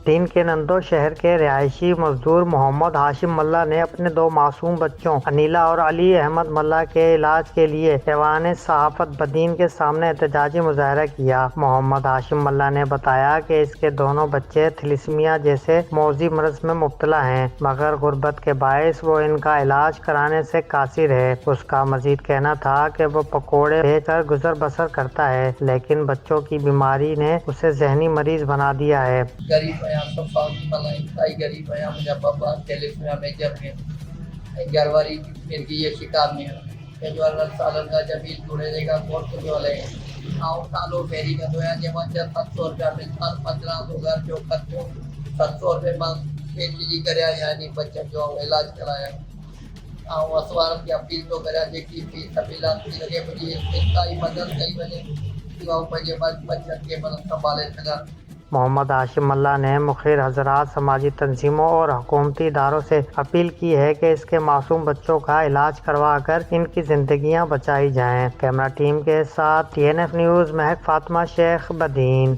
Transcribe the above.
دین کے نندو شہر کے رہائشی مزدور محمد ہاشم ملا نے اپنے 2 معصوم بچوں انیلا اور علی احمد ملا کے علاج کے لیے ایوان صحافت بدین کے سامنے احتجاجی مظاہرہ کیا۔ محمد ہاشم ملا نے بتایا کہ اس کے دونوں بچے تھیلیسیمیا جیسے موذی مرض میں مبتلا ہیں، مگر غربت کے باعث وہ ان کا علاج کرانے سے قاصر ہے۔ اس کا مزید کہنا تھا کہ وہ پکوڑے بیچ کر گزر بسر کرتا ہے، لیکن بچوں کی بیماری نے اسے ذہنی مریض بنا دیا ہے۔ غریب ہیں سب فاقی ملا انتہائی غریب ہیں، مجھے پاپا تھیلیسیمیا میجر میں گھر والی پھر کی یہ شکار میں ہے جو اللہ سالن کا جمیل جڑے دے گا کون کچھ والے آؤ سالوں پھیری کا دویا جمع 700 روپیہ ملتا 1500 گھر جو خرچوں 700 روپے مانگ پیچی جی کریا یعنی بچہ جو علاج کرایا آؤ اسوار کی اپیل تو کریا دیکھی فی سبیلات کی لگے مجھے انتہائی مدد کئی بنے دیواؤں پر یہ بچہ کے من سنبھالے سکا۔ محمد ہاشم ملا نے مخیر حضرات، سماجی تنظیموں اور حکومتی اداروں سے اپیل کی ہے کہ اس کے معصوم بچوں کا علاج کروا کر ان کی زندگیاں بچائی جائیں۔ کیمرہ ٹیم کے ساتھ TNF نیوز مہک فاطمہ شیخ بدین۔